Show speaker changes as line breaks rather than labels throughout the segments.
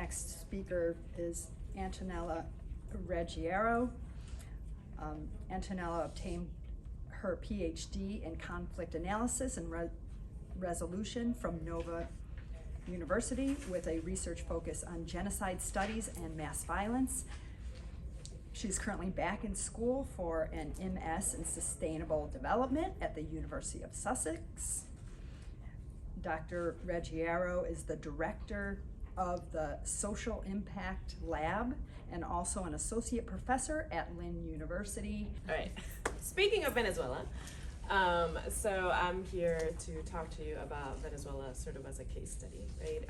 next speaker is Antonella Regueiro. Antonella obtained her PhD in conflict analysis and resolution from Nova University with a research focus on genocide studies and mass violence. She's currently back in school for an MS in Sustainable Development at the University of Sussex. Dr. Regueiro is the director of the Social Impact Lab and also an associate professor at Lynn University.
All right, speaking of Venezuela, so I'm here to talk to you about Venezuela sort of as a case study, right?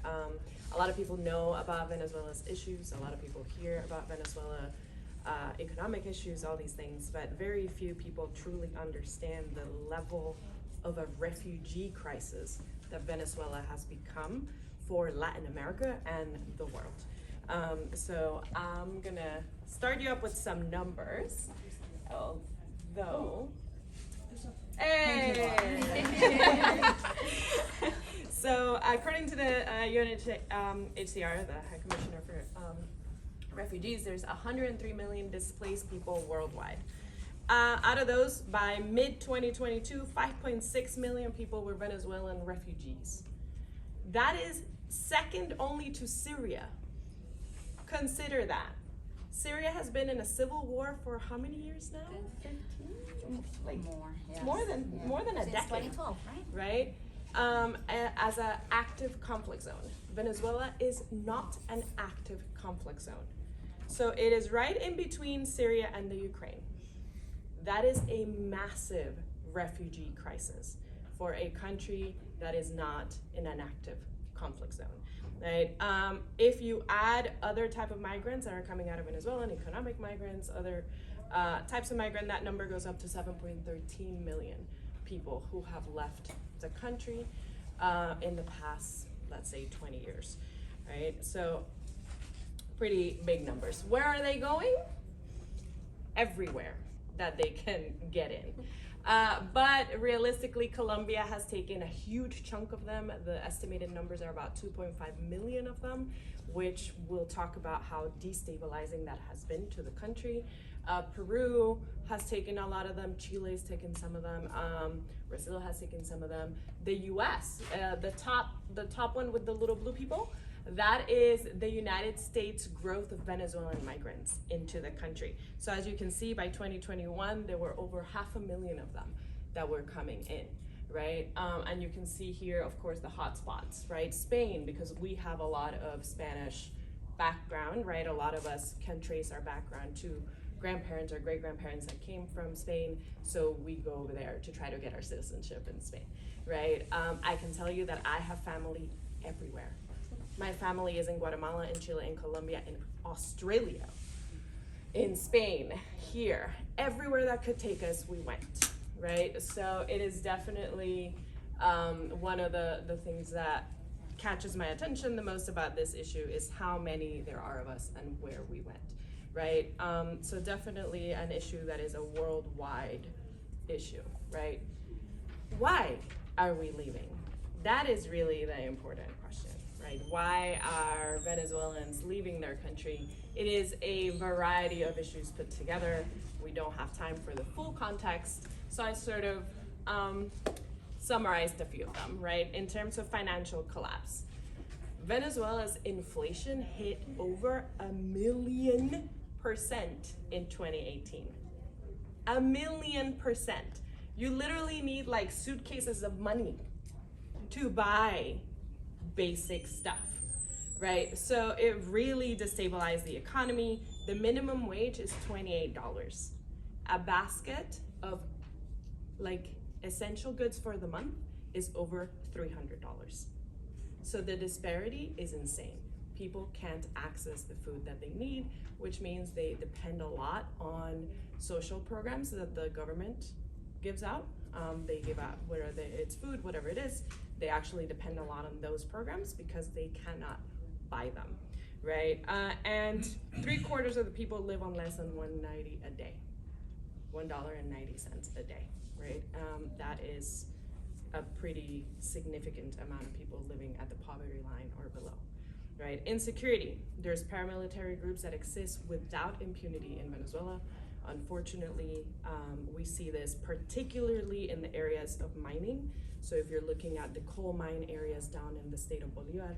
A lot of people know about Venezuela's issues, a lot of people hear about Venezuela economic issues, all these things, but very few people truly understand the level of a refugee crisis that Venezuela has become for Latin America and the world. So I'm gonna start you up with some numbers, although, hey! So according to the UNHCR, the High Commissioner for Refugees, there's 103 million displaced people worldwide. Out of those, by mid-2022, 5.6 million people were Venezuelan refugees. That is second only to Syria. Consider that. Syria has been in a civil war for how many years now? 15? Like
more, yes.
more than a
Since
decade.
2012, right?
As an active conflict zone. Venezuela is not an active conflict zone. So it is right in between Syria and the Ukraine. That is a massive refugee crisis for a country that is not in an active conflict zone, right? If you add other type of migrants that are coming out of Venezuela, economic migrants, other types of migrant, that number goes up to 7.13 million people who have left the country in the past, let's say 20 years, right? So pretty big numbers. Where are they going? Everywhere that they can get in. But realistically, Colombia has taken a huge chunk of them. The estimated numbers are about 2.5 million of them, which we'll talk about how destabilizing that has been to the country. Peru has taken a lot of them. Chile has taken some of them. Brazil has taken some of them. The US, the top one with the little blue people, that is the United States growth of Venezuelan migrants into the country. So as you can see, by 2021, there were over 500,000 of them that were coming in, right? And you can see here, of course, the hotspots, right? Spain, because we have a lot of Spanish background, right? A lot of us can trace our background to grandparents or great-grandparents that came from Spain, so we go over there to try to get our citizenship in Spain, right? I can tell you that I have family everywhere. My family is in Guatemala, in Chile, in Colombia, in Australia, in Spain, here. Everywhere that could take us, we went, right? So it is definitely one of the things that catches my attention the most about this issue is how many there are of us and where we went, right? So definitely an issue that is a worldwide issue, right? Why are we leaving? That is really the important question. Right? Why are Venezuelans leaving their country? It is a variety of issues put together. We don't have time for the full context, so I sort of summarized a few of them, right? In terms of financial collapse, Venezuela's inflation hit over 1,000,000% in 2018. 1,000,000%. You literally need like suitcases of money to buy basic stuff, right? So it really destabilized the economy. The minimum wage is $28. A basket of like essential goods for the month is over $300. So the disparity is insane. People can't access the food that they need, which means they depend a lot on social programs that the government gives out. They give out, whether it's food, whatever it is, they actually depend a lot on those programs because they cannot buy them, right? And 3/4 of the people live on less than $1.90 a day, $1.90 a day, right? That is a pretty significant amount of people living at the poverty line or below. right? Insecurity. There's paramilitary groups that exist without impunity in Venezuela. Unfortunately, we see this particularly in the areas of mining. So if you're looking at the coal mine areas down in the state of Bolívar,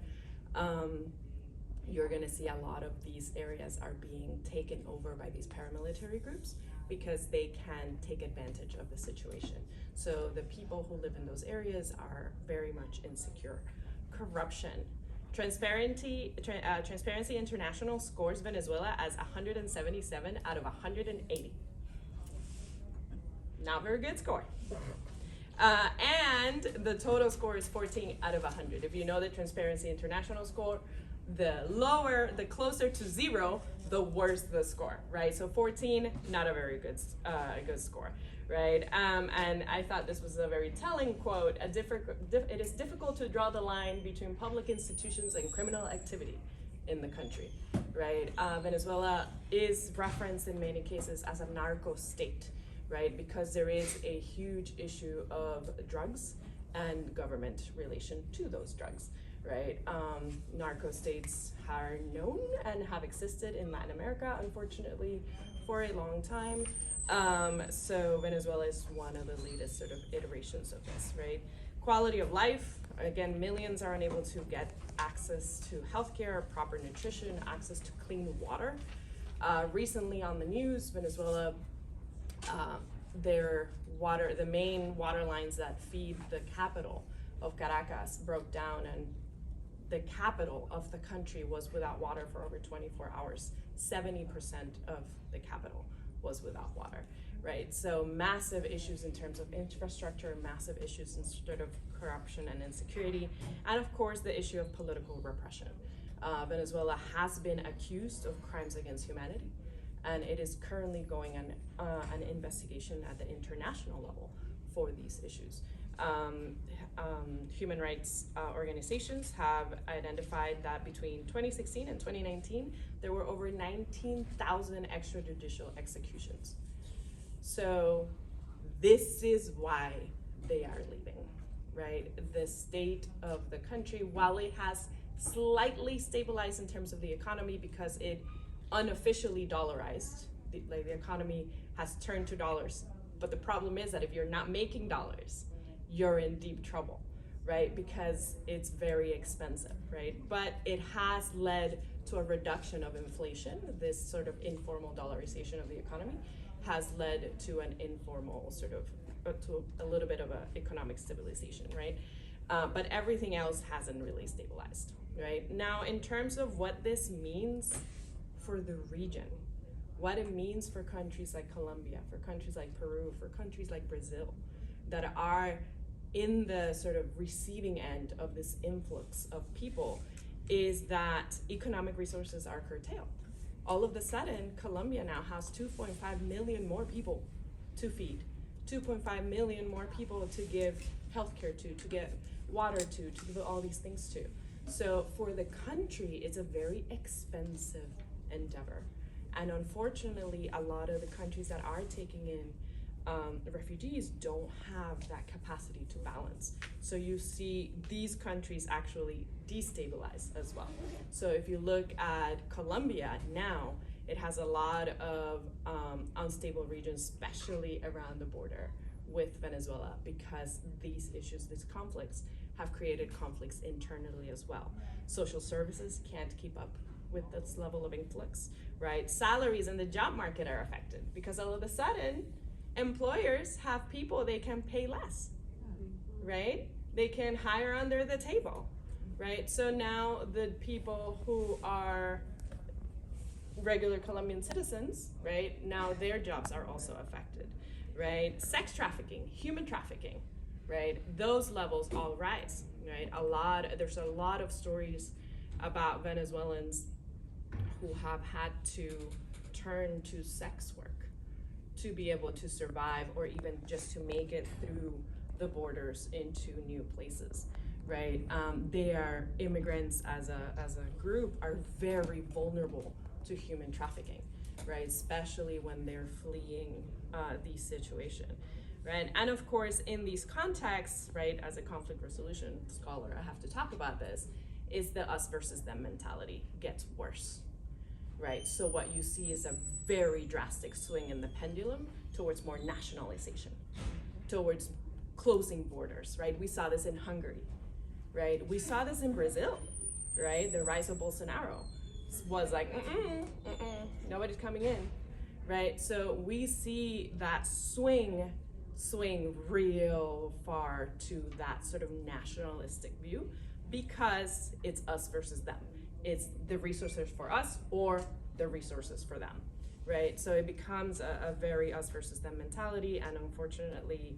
you're gonna see a lot of these areas are being taken over by these paramilitary groups because they can take advantage of the situation. So the people who live in those areas are very much insecure. Corruption. Transparency International scores Venezuela as 177 out of 180. Not very good score. And the total score is 14 out of 100. If you know the Transparency International score, the closer to 0, the worse the score, right? So 14, not a very good score, right? And I thought this was a very telling quote. It is difficult to draw the line between public institutions and criminal activity in the country, right? Venezuela is referenced in many cases as a narco state, right? Because there is a huge issue of drugs and government relation to those drugs, right? Narco states are known and have existed in Latin America, unfortunately, for a long time. So Venezuela is one of the latest sort of iterations of this, right? Quality of life, again, millions are unable to get access to healthcare, proper nutrition, access to clean water. Recently on the news, Venezuela, the main water lines that feed the capital of Caracas broke down, and the capital of the country was without water for over 24 hours. 70% of the capital was without water, right? So massive issues in terms of infrastructure, massive issues in sort of corruption and insecurity, and of course the issue of political repression. Venezuela has been accused of crimes against humanity, and it is currently going on an investigation at the international level for these issues. Human rights organizations have identified that between 2016 and 2019, there were over 19,000 extrajudicial executions. So this is why they are leaving, right? The state of the country, while it has slightly stabilized in terms of the economy because it unofficially dollarized, the economy has turned to dollars. But the problem is that if you're not making dollars, you're in deep trouble, right? Because it's very expensive, right? But it has led to a reduction of inflation. This sort of informal dollarization of the economy has led to an informal sort of, to a little bit of an economic stabilization, right? But everything else hasn't really stabilized, right? Now, in terms of what this means for the region, what it means for countries like Colombia, for countries like Peru, for countries like Brazil, that are in the sort of receiving end of this influx of people, is that economic resources are curtailed. All of a sudden, Colombia now has 2.5 million more people to feed, 2.5 million more people to give healthcare to get water to give all these things to. So for the country, it's a very expensive endeavor. And unfortunately, a lot of the countries that are taking in refugees don't have that capacity to balance. So you see these countries actually destabilize as well. So if you look at Colombia now, it has a lot of unstable regions, especially around the border with Venezuela, because these issues, these conflicts, have created conflicts internally as well. Social services can't keep up with this level of influx, right? Salaries in the job market are affected because all of a sudden, employers have people they can pay less, right? They can hire under the table, right? So now the people who are regular Colombian citizens, right, now their jobs are also affected, right? Sex trafficking, human trafficking, right? Those levels all rise, right? There's a lot of stories about Venezuelans who have had to turn to sex work to be able to survive, or even just to make it through the borders into new places, right? They are immigrants as a group are very vulnerable to human trafficking, right? Especially when they're fleeing these situations, right? And of course, in these contexts, right, as a conflict resolution scholar, I have to talk about this. is the us versus them mentality gets worse, right? So what you see is a very drastic swing in the pendulum towards more nationalization, towards closing borders, right? We saw this in Hungary, right? We saw this in Brazil, right? The rise of Bolsonaro was like, nobody's coming in, right? So we see that swing real far to that sort of nationalistic view, because it's us versus them. It's the resources for us or the resources for them, right? So it becomes a very us versus them mentality, and unfortunately,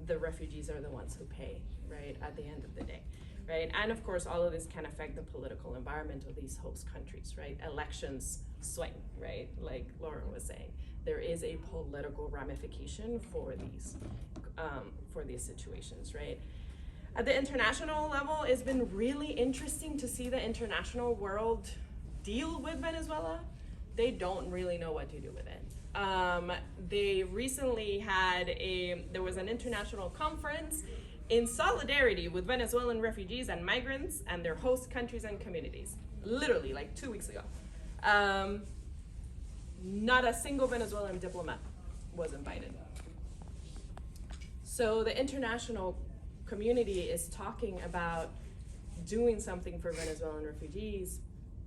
the refugees are the ones who pay, right, at the end of the day, right? And of course, all of this can affect the political environment of these host countries, right? Elections swing, right? Like Lauren was saying, there is a political ramification for these situations, right? At the international level, it's been really interesting to see the international world deal with Venezuela. They don't really know what to do with it. They recently there was an international conference in solidarity with Venezuelan refugees and migrants and their host countries and communities, literally like 2 weeks ago. Not a single Venezuelan diplomat was invited. So the international community is talking about doing something for Venezuelan refugees,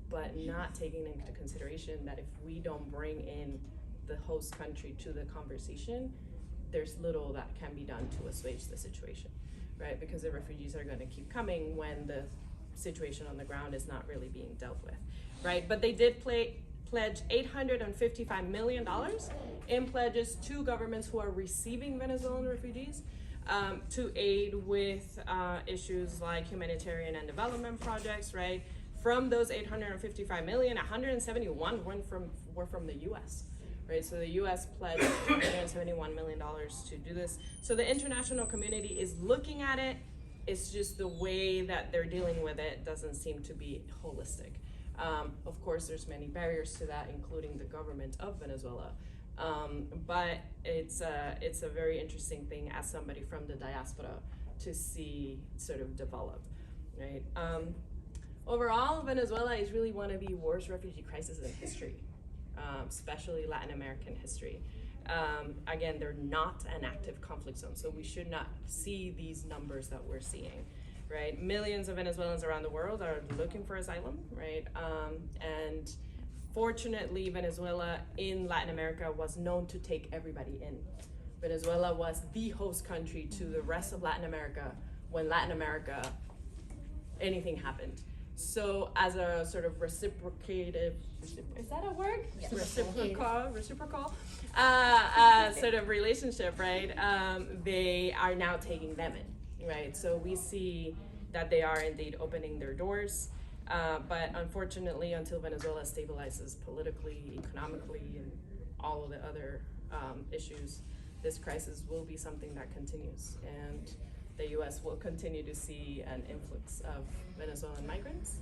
but not taking into consideration that if we don't bring in the host country to the conversation, there's little that can be done to assuage the situation, right? Because the refugees are going to keep coming when the situation on the ground is not really being dealt with, right? But they did pledge $855 million in pledges to governments who are receiving Venezuelan refugees to aid with issues like humanitarian and development projects, right? From those 855 million, 171 were from the US, right? So the US pledged $171 million to do this. So the international community is looking at it. It's just the way that they're dealing with it doesn't seem to be holistic. Of course, there's many barriers to that, including the government of Venezuela. But it's a very interesting thing as somebody from the diaspora to see sort of develop, right? Overall, Venezuela is really one of the worst refugee crises in history, especially Latin American history. Again, they're not an active conflict zone, so we should not see these numbers that we're seeing, right? Millions of Venezuelans around the world are looking for asylum, right? And fortunately, Venezuela in Latin America was known to take everybody in. Venezuela was the host country to the rest of Latin America when Latin America, anything happened. So as a sort of reciprocative, is that a word?
Yes.
Reciprocal sort of relationship, right? They are now taking them in, right? So we see that they are indeed opening their doors. But unfortunately, until Venezuela stabilizes politically, economically, and all of the other issues, this crisis will be something that continues. And the US will continue to see an influx of Venezuelan migrants,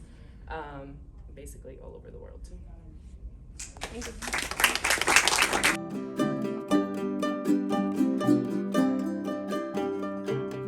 basically all over the world too. Thank you.